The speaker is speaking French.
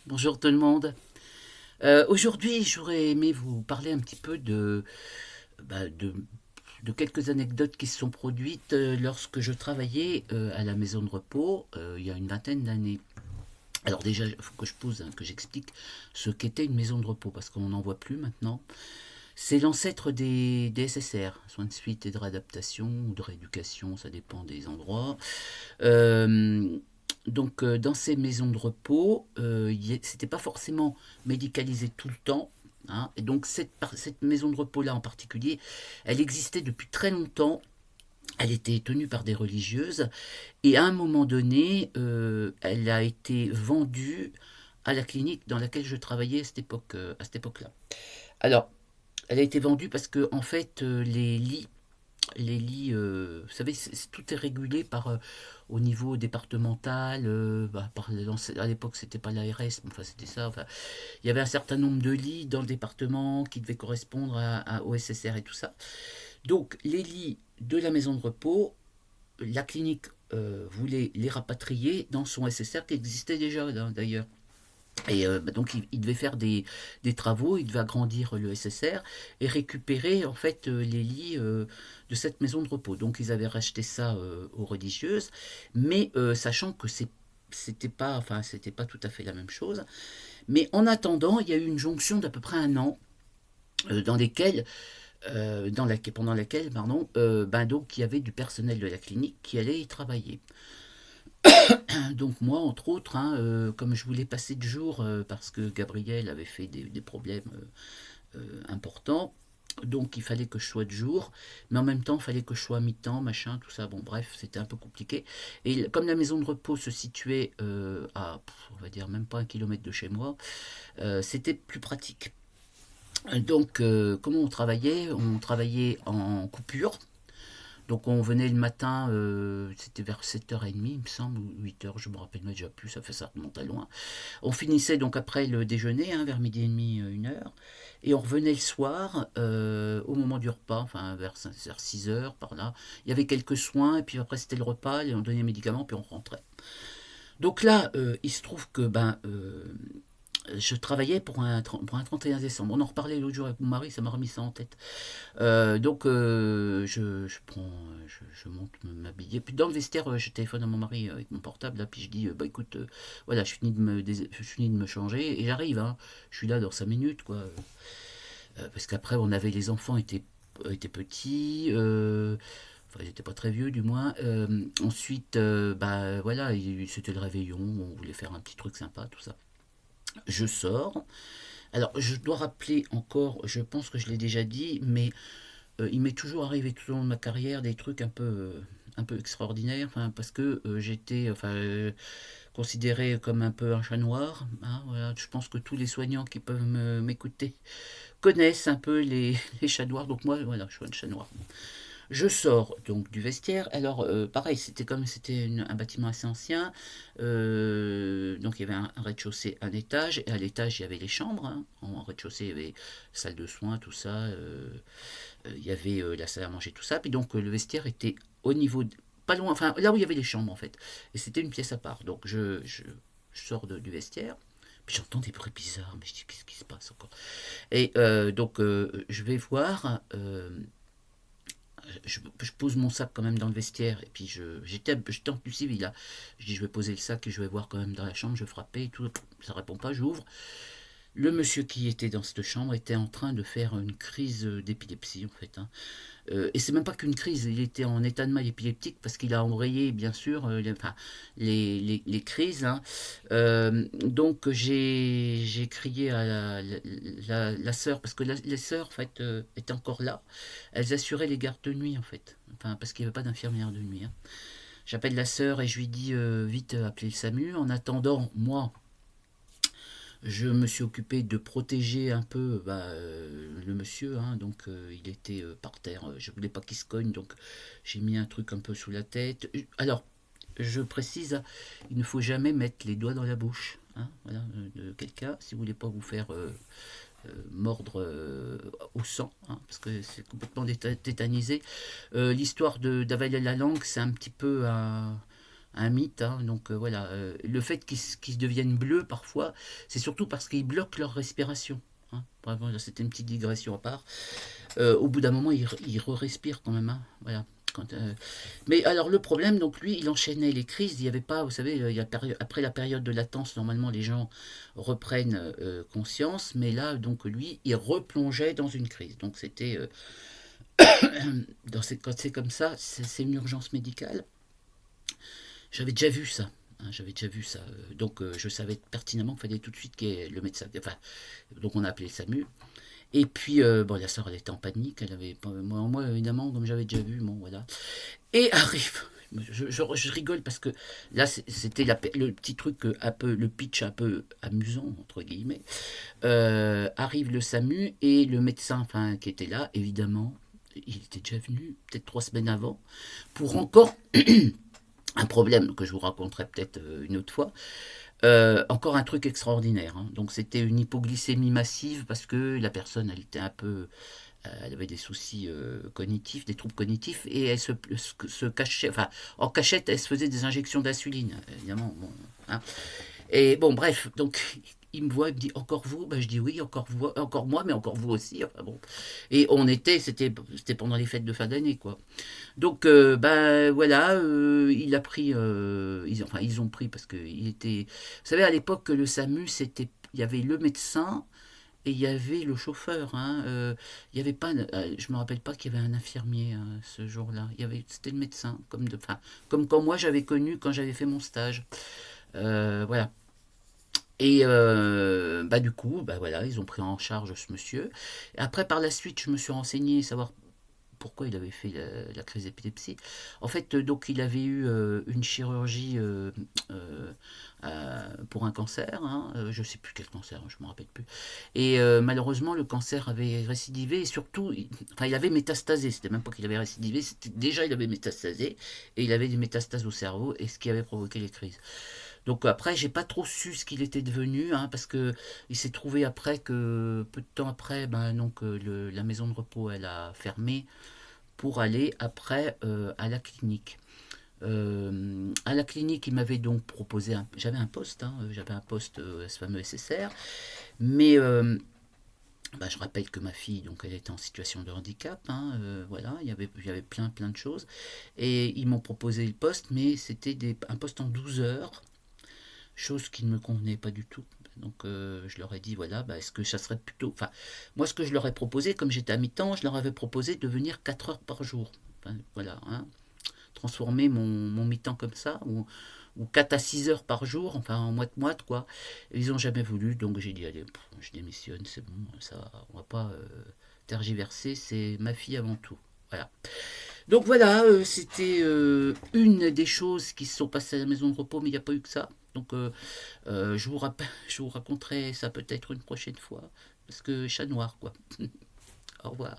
Bonjour tout le monde. Aujourd'hui, j'aurais aimé vous parler un petit peu bah, de, de quelques anecdotes qui se sont produites lorsque je travaillais à la maison de repos il y a une vingtaine d'années. Alors déjà, il faut que je pose, que j'explique ce qu'était une maison de repos, parce qu'on n'en voit plus maintenant. C'est l'ancêtre des SSR, soins de suite et de réadaptation, ou de rééducation, ça dépend des endroits. Euh, dans ces maisons de repos, c'était pas forcément médicalisé tout le temps, hein. Et donc, cette maison de repos-là en particulier, elle existait depuis très longtemps. Elle était tenue par des religieuses. Et à un moment donné, elle a été vendue à la clinique dans laquelle je travaillais à cette époque-là. Alors, elle a été vendue parce que, en fait, vous savez, tout est régulé au niveau départemental. À l'époque, c'était pas l'ARS, mais enfin, c'était ça. Enfin, il y avait un certain nombre de lits dans le département qui devaient correspondre au SSR et tout ça. Donc, les lits de la maison de repos, la clinique voulait les rapatrier dans son SSR qui existait déjà d'ailleurs. Et donc il devait faire des travaux, il devait agrandir le SSR et récupérer en fait les lits de cette maison de repos. Donc ils avaient racheté ça aux religieuses, mais sachant que c'était pas tout à fait la même chose. Mais en attendant, il y a eu une jonction d'à peu près un an dans lesquelles pendant laquelle donc il y avait du personnel de la clinique qui allait y travailler. Donc moi, entre autres, hein, comme je voulais passer de jour parce que Gabriel avait fait des problèmes importants, donc il fallait que je sois de jour, mais en même temps, il fallait que je sois à mi-temps, machin, tout ça. Bon, bref, c'était un peu compliqué. Et comme la maison de repos se situait on va dire, même pas 1 kilomètre de chez moi, c'était plus pratique. Donc, comment on travaillait? On travaillait en coupure. Donc on venait le matin, c'était vers 7h30 il me semble, ou 8h, je me rappelle même déjà plus, ça remonte à loin. On finissait donc après le déjeuner, hein, vers midi et demi, 1h, et on revenait le soir, au moment du repas, enfin vers 6h par là. Il y avait quelques soins, et puis après c'était le repas, et on donnait les médicaments, puis on rentrait. Donc là, il se trouve que je travaillais pour un 31 décembre. On en reparlait l'autre jour avec mon mari, ça m'a remis ça en tête. Je monte m'habiller. Puis dans le vestiaire, je téléphone à mon mari avec mon portable, là, puis je dis, bah écoute, voilà, je finis de me changer, et j'arrive, hein. Je suis là dans 5 minutes, quoi. Parce qu'après, les enfants étaient petits, enfin, ils n'étaient pas très vieux, du moins. Ensuite, bah voilà, c'était le réveillon, on voulait faire un petit truc sympa, tout ça. Je sors. Alors, je dois rappeler encore, je pense que je l'ai déjà dit, mais il m'est toujours arrivé tout au long de ma carrière des trucs un peu extraordinaires, enfin, parce que j'étais considéré comme un peu un chat noir, hein, voilà. Je pense que tous les soignants qui peuvent m'écouter connaissent un peu les chats noirs, donc moi, voilà, je suis un chat noir. Je sors donc du vestiaire. Alors, pareil, un bâtiment assez ancien. Donc, il y avait un rez-de-chaussée, un étage. Et à l'étage, il y avait les chambres, hein. En rez-de-chaussée, il y avait salle de soins, tout ça. Il y avait la salle à manger, tout ça. Puis donc, le vestiaire était au niveau, pas loin, enfin, là où il y avait les chambres, en fait. Et c'était une pièce à part. Donc, je sors du vestiaire. Puis j'entends des bruits bizarres. Mais je dis, qu'est-ce qui se passe encore? Et je vais voir. Je pose mon sac quand même dans le vestiaire, et puis j'étais en plus civil là. Je dis, je vais poser le sac et je vais voir quand même dans la chambre. Je frappais et tout, ça répond pas. J'ouvre. Le monsieur qui était dans cette chambre était en train de faire une crise d'épilepsie, en fait, hein. Et c'est même pas qu'une crise, il était en état de mal épileptique parce qu'il a embrayé, bien sûr, les crises, hein. Donc j'ai crié à la sœur, parce que les sœurs, en fait, étaient encore là. Elles assuraient les gardes de nuit, en fait, enfin, parce qu'il n'y avait pas d'infirmière de nuit, hein. J'appelle la sœur et je lui dis, vite, appelez le SAMU. En attendant, moi, je me suis occupé de protéger un peu le monsieur, hein. Donc il était par terre. Je voulais pas qu'il se cogne, donc j'ai mis un truc un peu sous la tête. Alors, je précise, il ne faut jamais mettre les doigts dans la bouche, hein, voilà, de quelqu'un, si vous voulez pas vous faire mordre au sang, hein, parce que c'est complètement tétanisé. L'histoire d'avaler la langue, c'est un petit peu un mythe, hein. Donc voilà, le fait qu'ils deviennent bleus parfois, c'est surtout parce qu'ils bloquent leur respiration, hein. Vraiment, là, c'était une petite digression à part. Au bout d'un moment, il re-respire quand même, hein. Voilà. Mais alors le problème, donc lui, il enchaînait les crises. Il n'y avait pas, vous savez, après la période de latence, normalement les gens reprennent conscience, mais là, donc lui, il replongeait dans une crise. Donc c'était, quand c'est comme ça, c'est une urgence médicale. J'avais déjà vu ça, hein, j'avais déjà vu ça. Donc je savais pertinemment qu'il fallait tout de suite qu'il y ait le médecin. Enfin, donc on a appelé le SAMU. Et puis, bon, la sœur, elle était en panique. Elle avait, moi, évidemment, comme j'avais déjà vu, bon, voilà. Et arrive. Je rigole parce que là, c'était le petit truc, un peu, le pitch un peu amusant, entre guillemets. Arrive le SAMU et le médecin, enfin, qui était là, évidemment, il était déjà venu, peut-être 3 semaines avant, pour encore un problème que je vous raconterai peut-être une autre fois. Encore un truc extraordinaire, hein. Donc c'était une hypoglycémie massive parce que la personne, elle était un peu, elle avait des soucis cognitifs, des troubles cognitifs, et elle se cachait, enfin en cachette, elle se faisait des injections d'insuline, évidemment. Bon, hein. Et bon, bref, donc il me voit, il me dit encore vous, ben, je dis oui, encore vous, encore moi, mais encore vous aussi. Enfin bon, et c'était pendant les fêtes de fin d'année, quoi. Donc, ben voilà, il a pris, enfin ils ont pris parce que il était, vous savez à l'époque le SAMU c'était, il y avait le médecin et il y avait le chauffeur, hein, il y avait pas, je me rappelle pas qu'il y avait un infirmier ce jour-là. C'était le médecin, enfin, comme quand moi j'avais connu quand j'avais fait mon stage. Voilà. Et bah du coup, bah voilà, ils ont pris en charge ce monsieur. Et après, par la suite, je me suis renseigné, savoir pourquoi il avait fait la crise d'épilepsie. En fait, donc il avait eu une chirurgie pour un cancer, hein, je ne sais plus quel cancer, je ne me rappelle plus. Et malheureusement, le cancer avait récidivé et surtout, enfin, il avait métastasé. C'était même pas qu'il avait récidivé, c'était déjà il avait métastasé et il avait des métastases au cerveau et ce qui avait provoqué les crises. Donc après, j'ai pas trop su ce qu'il était devenu, hein, parce que il s'est trouvé après que peu de temps après, ben, donc la maison de repos elle a fermé pour aller après à la clinique. À la clinique, il m'avait donc proposé, j'avais un poste, hein, j'avais un poste à ce fameux SSR, mais bah, je rappelle que ma fille, donc elle était en situation de handicap, hein, voilà, il y avait plein de choses, et ils m'ont proposé le poste, mais c'était un poste en 12 heures, chose qui ne me convenait pas du tout. Donc je leur ai dit, voilà, bah, est-ce que ça serait plutôt... Enfin, moi ce que je leur ai proposé, comme j'étais à mi-temps, je leur avais proposé de venir 4 heures par jour. Enfin, voilà, hein, transformer mon mi-temps comme ça, ou 4 à 6 heures par jour, enfin en moite-moite, quoi. Ils n'ont jamais voulu, donc j'ai dit, allez, je démissionne, c'est bon, ça, on va pas tergiverser, c'est ma fille avant tout. Voilà. Donc voilà, c'était une des choses qui se sont passées à la maison de repos, mais il n'y a pas eu que ça. Donc je vous raconterai ça peut-être une prochaine fois, parce que chat noir, quoi. Au revoir.